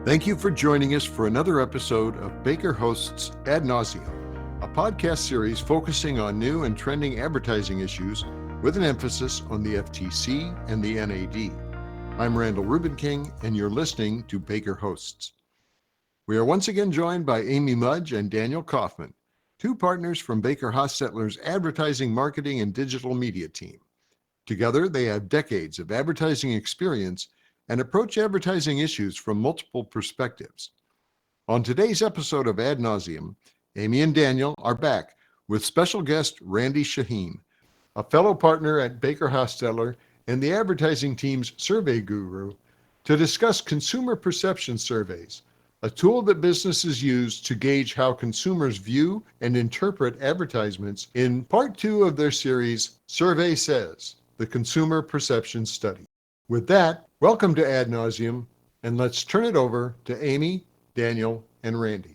Thank you for joining us for another episode of Baker Hosts Ad Nauseam, a podcast series focusing on new and trending advertising issues with an emphasis on the FTC and the NAD. I'm Randall Rubenking, and you're listening to Baker Hosts. We are once again joined by Amy Mudge and Daniel Kaufman, two partners from BakerHostetler's advertising, marketing, and digital media team. Together, they have decades of advertising experience and approach advertising issues from multiple perspectives. On today's episode of Ad Nauseam, Amy and Daniel are back with special guest Randy Shaheen, a fellow partner at BakerHostetler and the advertising team's survey guru, to discuss consumer perception surveys, a tool that businesses use to gauge how consumers view and interpret advertisements in part 2 of their series, Survey Says, the Consumer Perception Study. With that, welcome to Ad Nauseam, and let's turn it over to Amy, Daniel, and Randy.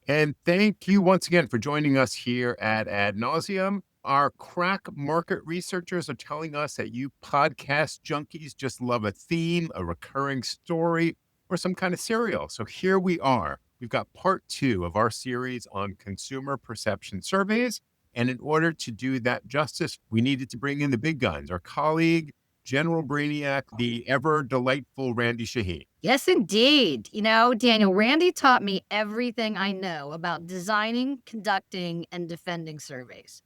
And thank you once again for joining us here at Ad Nauseam. Our crack market researchers are telling us that you podcast junkies just love a theme, a recurring story, or some kind of serial. So here we are. We've got part 2 of our series on consumer perception surveys. And in order to do that justice, we needed to bring in the big guns, our colleague, General Brainiac, the ever delightful Randy Shaheen. Yes, indeed. You know, Daniel, Randy taught me everything I know about designing, conducting, and defending surveys.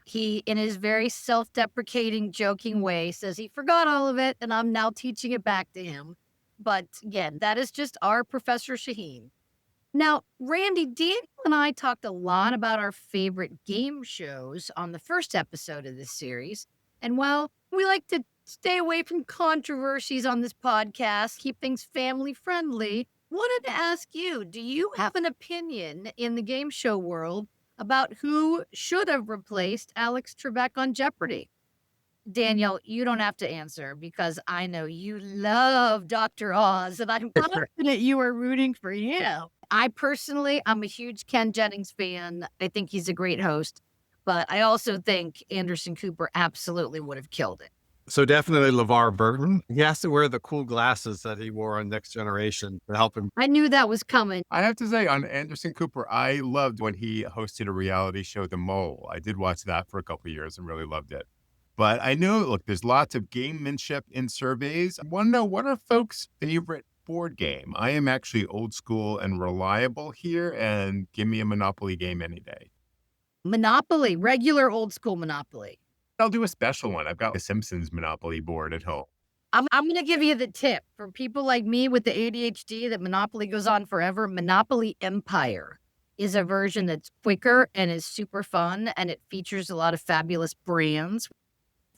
He, in his very self-deprecating, joking way, says he forgot all of it, and I'm now teaching it back to him. But again, that is just our Professor Shaheen. Now, Randy, Daniel and I talked a lot about our favorite game shows on the first episode of this series. And while we like to stay away from controversies on this podcast, keep things family friendly, wanted to ask you, do you have an opinion in the game show world about who should have replaced Alex Trebek on Jeopardy? Daniel, you don't have to answer because I know you love Dr. Oz, and I'm confident you are rooting for him. I'm a huge Ken Jennings fan. I think he's a great host, but I also think Anderson Cooper absolutely would have killed it. So definitely LeVar Burton. He has to wear the cool glasses that he wore on Next Generation to help him. I knew that was coming. I have to say, on Anderson Cooper, I loved when he hosted a reality show, The Mole. I did watch that for a couple of years and really loved it. But I know, look, there's lots of gamemanship in surveys. I want to know, what are folks' favorite board game? I am actually old school and reliable here, and give me a Monopoly game any day. Monopoly, regular old school Monopoly. I'll do a special one. I've got a Simpsons Monopoly board at home. I'm going to give you the tip. For people like me with the ADHD that Monopoly goes on forever, Monopoly Empire is a version that's quicker and is super fun, and it features a lot of fabulous brands.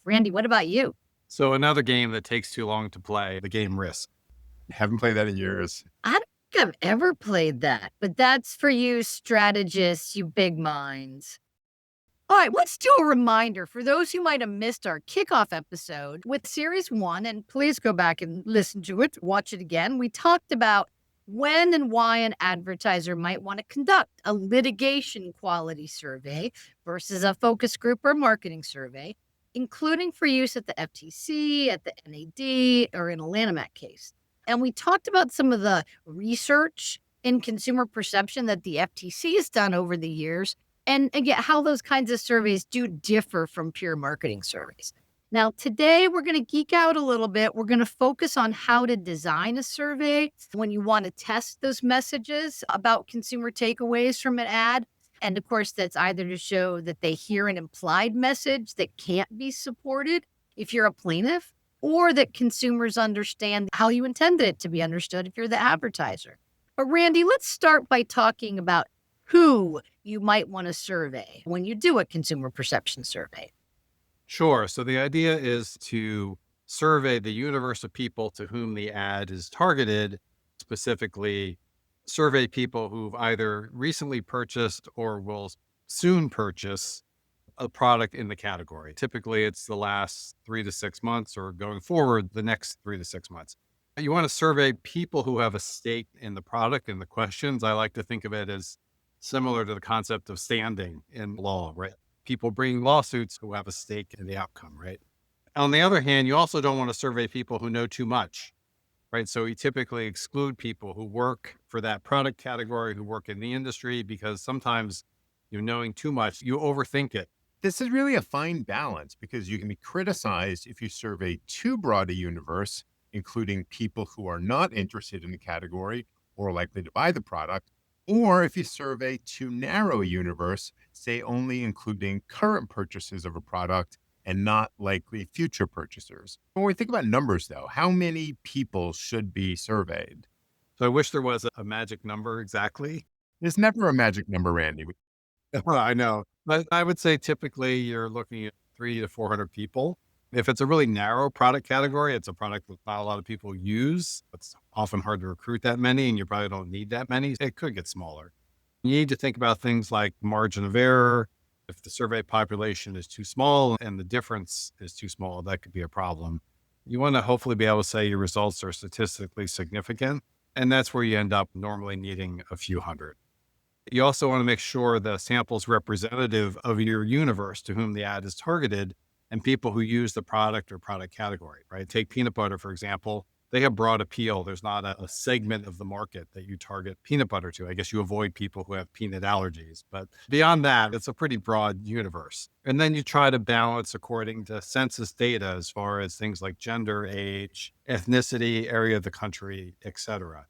Randy, what about you? So another game that takes too long to play, the game Risk. Haven't played that in years. I don't think I've ever played that, but that's for you strategists, you big minds. All right, let's do a reminder for those who might have missed our kickoff episode with Series 1, and please go back and listen to it, watch it again. We talked about when and why an advertiser might want to conduct a litigation quality survey versus a focus group or marketing survey, including for use at the FTC, at the NAD, or in a Lanham Act case. And we talked about some of the research in consumer perception that the FTC has done over the years, and again, how those kinds of surveys do differ from pure marketing surveys. Now, today we're going to geek out a little bit. We're going to focus on how to design a survey when you want to test those messages about consumer takeaways from an ad. And of course, that's either to show that they hear an implied message that can't be supported if you're a plaintiff, or that consumers understand how you intended it to be understood if you're the advertiser. But Randy, let's start by talking about who you might want to survey when you do a consumer perception survey. Sure. So the idea is to survey the universe of people to whom the ad is targeted, specifically survey people who've either recently purchased or will soon purchase a product in the category. Typically, it's the last 3 to 6 months, or going forward, the next 3 to 6 months. You want to survey people who have a stake in the product and the questions. I like to think of it as similar to the concept of standing in law, right? People bringing lawsuits who have a stake in the outcome, right? On the other hand, you also don't want to survey people who know too much. right? So we typically exclude people who work for that product category, who work in the industry, because sometimes you're knowing too much, you overthink it. This is really a fine balance because you can be criticized if you survey too broad a universe, including people who are not interested in the category or likely to buy the product, or if you survey too narrow a universe, say only including current purchases of a product and not likely future purchasers. When we think about numbers, though, how many people should be surveyed? So I wish there was a magic number exactly. There's never a magic number, Randy. I know. But I would say typically you're looking at 300 to 400 people. If it's a really narrow product category, it's a product that not a lot of people use. It's often hard to recruit that many, and you probably don't need that many. It could get smaller. You need to think about things like margin of error. If the survey population is too small and the difference is too small, that could be a problem. You want to hopefully be able to say your results are statistically significant. And that's where you end up normally needing a few hundred. You also want to make sure the sample is representative of your universe to whom the ad is targeted and people who use the product or product category, right? Take peanut butter, for example. They have broad appeal. There's not a segment of the market that you target peanut butter to. I guess you avoid people who have peanut allergies, but beyond that, it's a pretty broad universe. And then you try to balance according to census data as far as things like gender, age, ethnicity, area of the country, et cetera.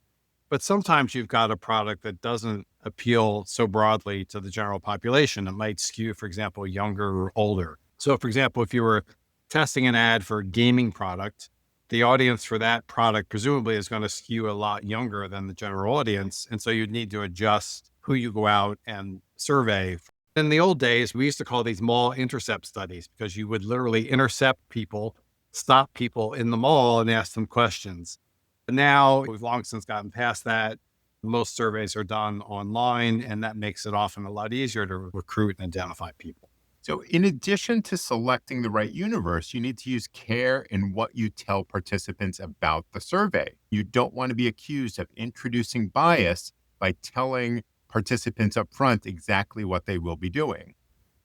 But sometimes you've got a product that doesn't appeal so broadly to the general population. It might skew, for example, younger or older. So, for example, if you were testing an ad for a gaming product, the audience for that product presumably is going to skew a lot younger than the general audience. And so you'd need to adjust who you go out and survey. In the old days, we used to call these mall intercept studies because you would literally intercept people, stop people in the mall and ask them questions. But now we've long since gotten past that. Most surveys are done online, and that makes it often a lot easier to recruit and identify people. So, in addition to selecting the right universe, you need to use care in what you tell participants about the survey. You don't want to be accused of introducing bias by telling participants up front exactly what they will be doing.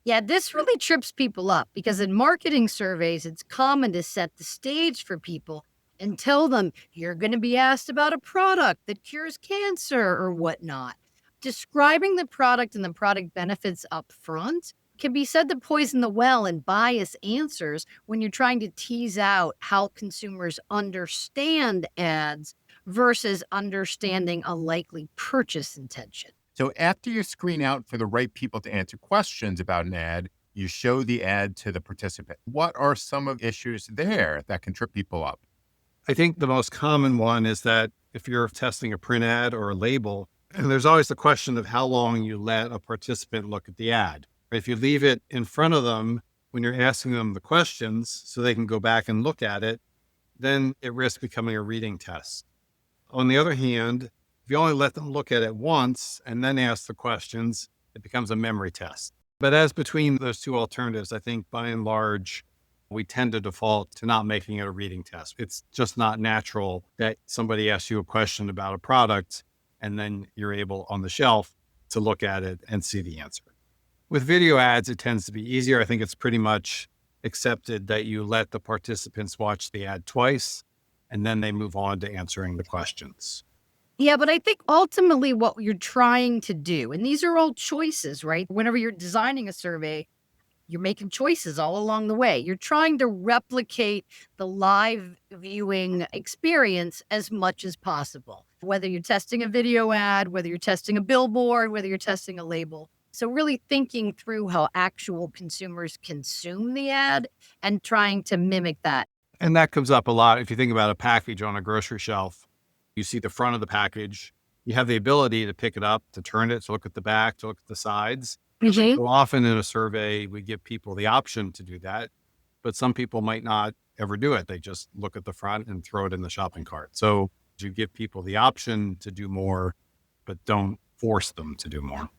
Yeah, this really trips people up because in marketing surveys, it's common to set the stage for people and tell them you're going to be asked about a product that cures cancer or whatnot. Describing the product and the product benefits up front can be said to poison the well and bias answers when you're trying to tease out how consumers understand ads versus understanding a likely purchase intention. So, after you screen out for the right people to answer questions about an ad, you show the ad to the participant. What are some of the issues there that can trip people up? I think the most common one is that if you're testing a print ad or a label, and there's always the question of how long you let a participant look at the ad. If you leave it in front of them when you're asking them the questions so they can go back and look at it, then it risks becoming a reading test. On the other hand, if you only let them look at it once and then ask the questions, it becomes a memory test. But as between those two alternatives, I think by and large, we tend to default to not making it a reading test. It's just not natural that somebody asks you a question about a product and then you're able on the shelf to look at it and see the answer. With video ads, it tends to be easier. I think it's pretty much accepted that you let the participants watch the ad twice and then they move on to answering the questions. Yeah, but I think ultimately what you're trying to do, and these are all choices, right? Whenever you're designing a survey, you're making choices all along the way. You're trying to replicate the live viewing experience as much as possible, whether you're testing a video ad, whether you're testing a billboard, whether you're testing a label. So really thinking through how actual consumers consume the ad and trying to mimic that. And that comes up a lot. If you think about a package on a grocery shelf, you see the front of the package, you have the ability to pick it up, to turn it, to look at the back, to look at the sides. So often in a survey, we give people the option to do that, but some people might not ever do it. They just look at the front and throw it in the shopping cart. So you give people the option to do more, but don't force them to do more.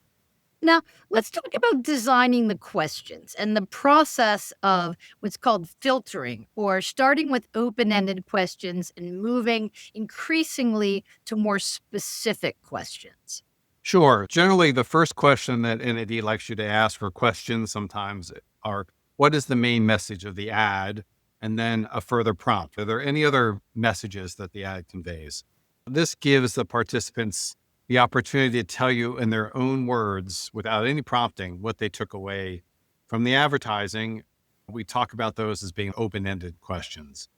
Now, let's talk about designing the questions and the process of what's called filtering, or starting with open-ended questions and moving increasingly to more specific questions. Sure. Generally, the first question that NAD likes you to ask, or questions sometimes, are what is the main message of the ad? and then a further prompt. Are there any other messages that the ad conveys? This gives the participants the opportunity to tell you in their own words, without any prompting, what they took away from the advertising. We talk about those as being open-ended questions.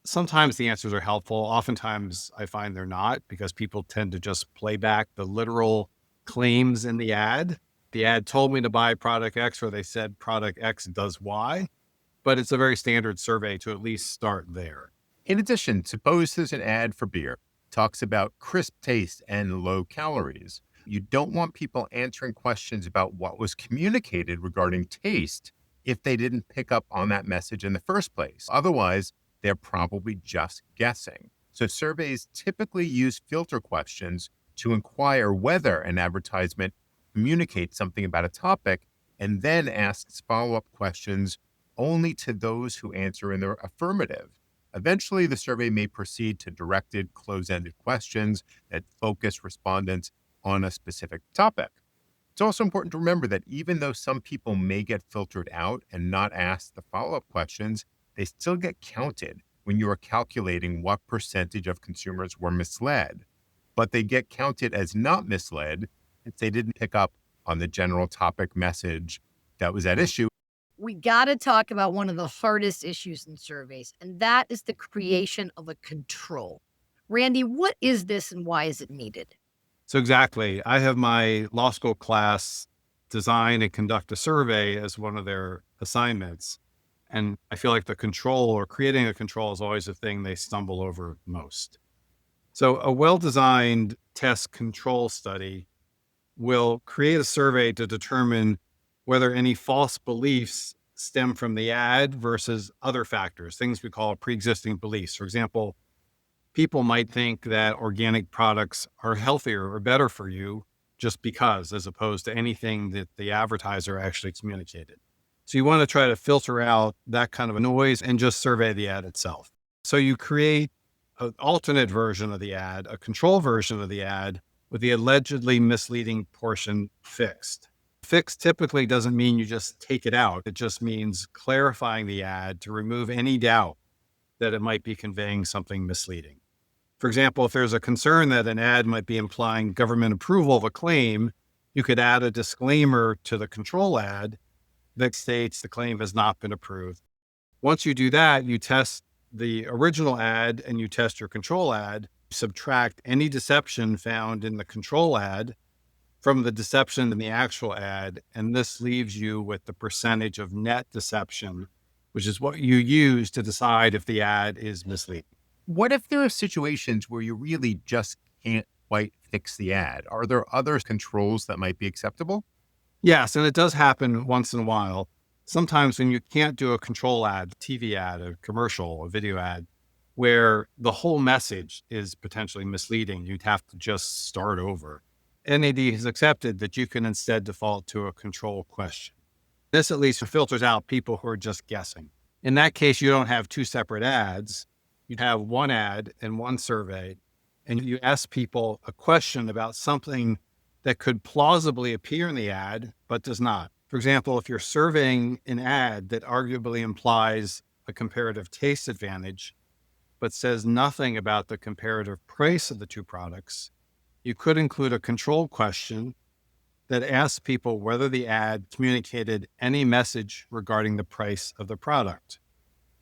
Sometimes the answers are helpful. Oftentimes I find they're not, because people tend to just play back the literal claims in the ad. The ad told me to buy product X, or they said product X does Y, but it's a very standard survey to at least start there. In addition, suppose there's an ad for beer, talks about crisp taste and low calories. You don't want people answering questions about what was communicated regarding taste if they didn't pick up on that message in the first place. Otherwise, they're probably just guessing. So surveys typically use filter questions to inquire whether an advertisement communicates something about a topic, and then asks follow-up questions only to those who answer in the affirmative. Eventually, the survey may proceed to directed, close-ended questions that focus respondents on a specific topic. It's also important to remember that even though some people may get filtered out and not asked the follow-up questions, they still get counted when you are calculating what percentage of consumers were misled. But they get counted as not misled if they didn't pick up on the general topic message that was at issue. We got to talk about one of the hardest issues in surveys, and that is the creation of a control. Randy, what is this and why is it needed? So exactly. I have my law school class design and conduct a survey as one of their assignments. And I feel like the control, or creating a control, is always the thing they stumble over most. So a well-designed test control study will create a survey to determine whether any false beliefs stem from the ad versus other factors, things we call pre-existing beliefs. For example, people might think that organic products are healthier or better for you just because, as opposed to anything that the advertiser actually communicated. So you want to try to filter out that kind of noise and just survey the ad itself. So you create an alternate version of the ad, a control version of the ad, with the allegedly misleading portion fixed. Fixed typically doesn't mean you just take it out. It just means clarifying the ad to remove any doubt that it might be conveying something misleading. For example, if there's a concern that an ad might be implying government approval of a claim, you could add a disclaimer to the control ad that states the claim has not been approved. Once you do that, you test the original ad and you test your control ad, subtract any deception found in the control ad from the deception in the actual ad, and this leaves you with the percentage of net deception, which is what you use to decide if the ad is misleading. What if there are situations where you really just can't quite fix the ad? Are there other controls that might be acceptable? Yes, and it does happen once in a while. Sometimes when you can't do a control ad, TV ad, a commercial, a video ad, where the whole message is potentially misleading, you'd have to just start over. NAD has accepted that you can instead default to a control question. This at least filters out people who are just guessing. In that case, you don't have two separate ads. You'd have one ad and one survey, and you ask people a question about something that could plausibly appear in the ad, but does not. For example, if you're surveying an ad that arguably implies a comparative taste advantage, but says nothing about the comparative price of the two products, you could include a control question that asks people whether the ad communicated any message regarding the price of the product.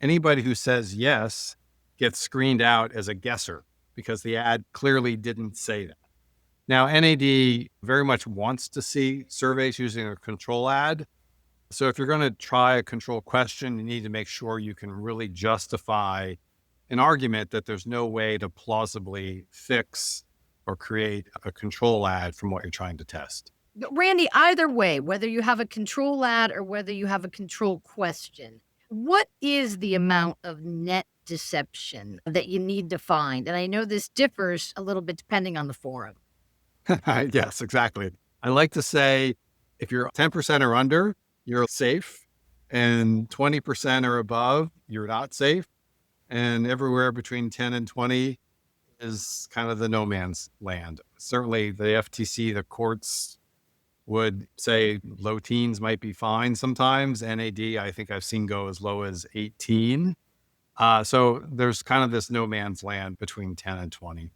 Anybody who says yes gets screened out as a guesser because the ad clearly didn't say that. Now, NAD very much wants to see surveys using a control ad. So if you're going to try a control question, you need to make sure you can really justify an argument that there's no way to plausibly fix or create a control ad from what you're trying to test. Randy, either way, whether you have a control ad or whether you have a control question, what is the amount of net deception that you need to find? And I know this differs a little bit depending on the forum. Yes, exactly. I like to say if you're 10% or under, you're safe, and 20% or above, you're not safe. And everywhere between 10 and 20 is kind of the no man's land. Certainly the FTC, the courts would say low teens might be fine sometimes. NAD, I think I've seen go as low as 18. So there's kind of this no man's land between 10 and 20.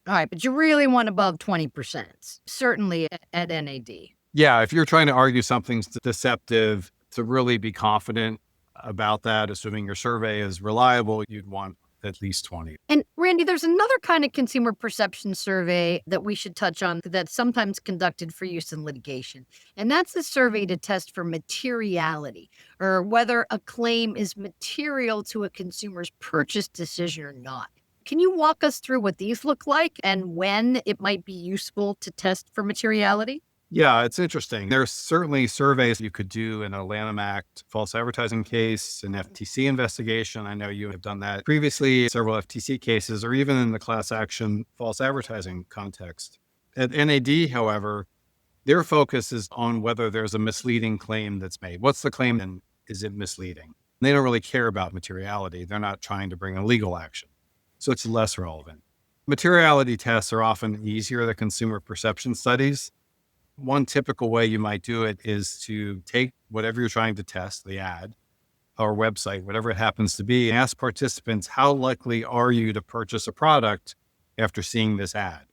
All right, but you really want above 20%, certainly at NAD. Yeah, if you're trying to argue something's deceptive, to really be confident about that, assuming your survey is reliable, you'd want at least 20. And Randy, there's another kind of consumer perception survey that we should touch on that's sometimes conducted for use in litigation. And that's the survey to test for materiality, or whether a claim is material to a consumer's purchase decision or not. Can you walk us through what these look like and when it might be useful to test for materiality? Yeah, it's interesting. There's certainly surveys you could do in a Lanham Act false advertising case, an FTC investigation. I know you have done that previously, several FTC cases, or even in the class action false advertising context. At NAD, however, their focus is on whether there's a misleading claim that's made. What's the claim and is it misleading? They don't really care about materiality. They're not trying to bring a legal action. So it's less relevant. Materiality tests are often easier than consumer perception studies. One typical way you might do it is to take whatever you're trying to test, the ad or website, whatever it happens to be, and ask participants, how likely are you to purchase a product after seeing this ad?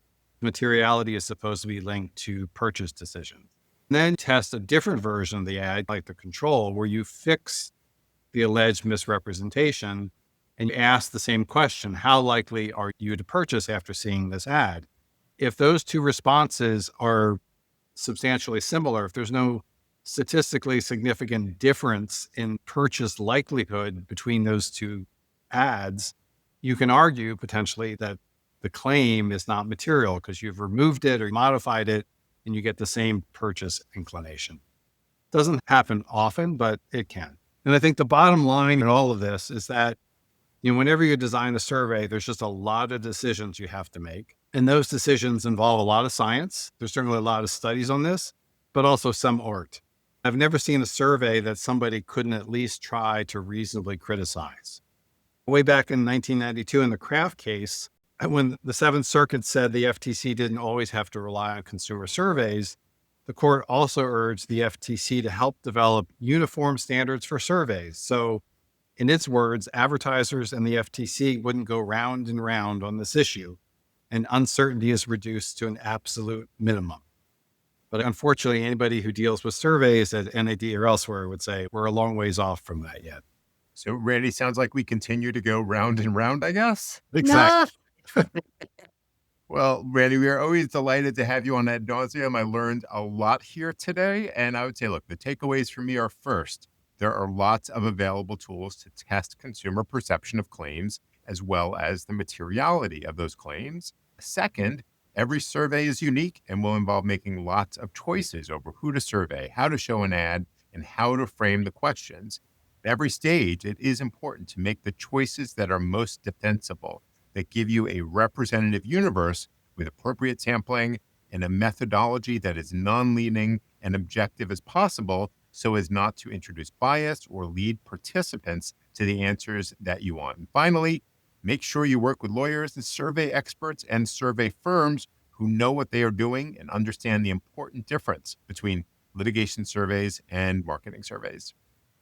Materiality is supposed to be linked to purchase decisions. And then test a different version of the ad, like the control, where you fix the alleged misrepresentation and you ask the same question, how likely are you to purchase after seeing this ad? If those two responses are substantially similar, if there's no statistically significant difference in purchase likelihood between those two ads, you can argue potentially that the claim is not material because you've removed it or modified it and you get the same purchase inclination. Doesn't happen often, but it can. And I think the bottom line in all of this is that, whenever you design a survey, there's just a lot of decisions you have to make. And those decisions involve a lot of science. There's certainly a lot of studies on this, but also some art. I've never seen a survey that somebody couldn't at least try to reasonably criticize. Way back in 1992 in the Kraft case, when the Seventh Circuit said the FTC didn't always have to rely on consumer surveys, the court also urged the FTC to help develop uniform standards for surveys. So in its words, advertisers and the FTC wouldn't go round and round on this issue, and uncertainty is reduced to an absolute minimum. But unfortunately, anybody who deals with surveys at NAD or elsewhere would say we're a long ways off from that yet. So, Randy, sounds like we continue to go round and round, I guess. Exactly. Well, Randy, we are always delighted to have you on Ad Nauseam. I learned a lot here today. And I would say, look, the takeaways for me are first, there are lots of available tools to test consumer perception of claims, as well as the materiality of those claims. Second, every survey is unique and will involve making lots of choices over who to survey, how to show an ad, and how to frame the questions. At every stage, it is important to make the choices that are most defensible, that give you a representative universe with appropriate sampling and a methodology that is non-leading and objective as possible, so as not to introduce bias or lead participants to the answers that you want. And finally, make sure you work with lawyers and survey experts and survey firms who know what they are doing and understand the important difference between litigation surveys and marketing surveys.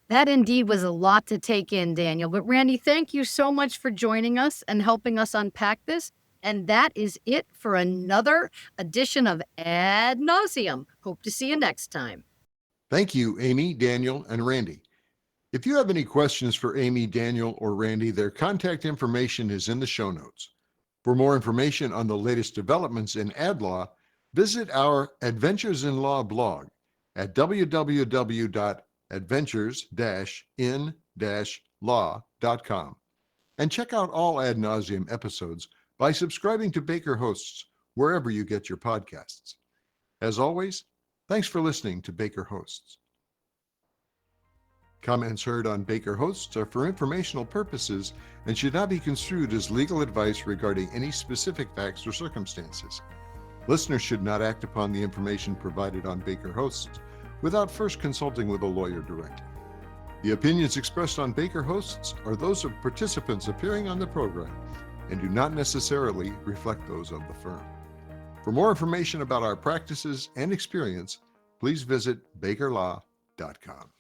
That indeed was a lot to take in, Daniel. But Randy, thank you so much for joining us and helping us unpack this. And that is it for another edition of Ad Nauseam. Hope to see you next time. Thank you, Amy, Daniel, and Randy. If you have any questions for Amy, Daniel, or Randy, their contact information is in the show notes. For more information on the latest developments in ad law, visit our Adventures in Law blog at www.adventures-in-law.com and check out all Ad Nauseam episodes by subscribing to Baker Hosts wherever you get your podcasts. As always, thanks for listening to Baker Hosts. Comments heard on Baker Hosts are for informational purposes and should not be construed as legal advice regarding any specific facts or circumstances. Listeners should not act upon the information provided on Baker Hosts without first consulting with a lawyer directly. The opinions expressed on Baker Hosts are those of participants appearing on the program and do not necessarily reflect those of the firm. For more information about our practices and experience, please visit bakerlaw.com.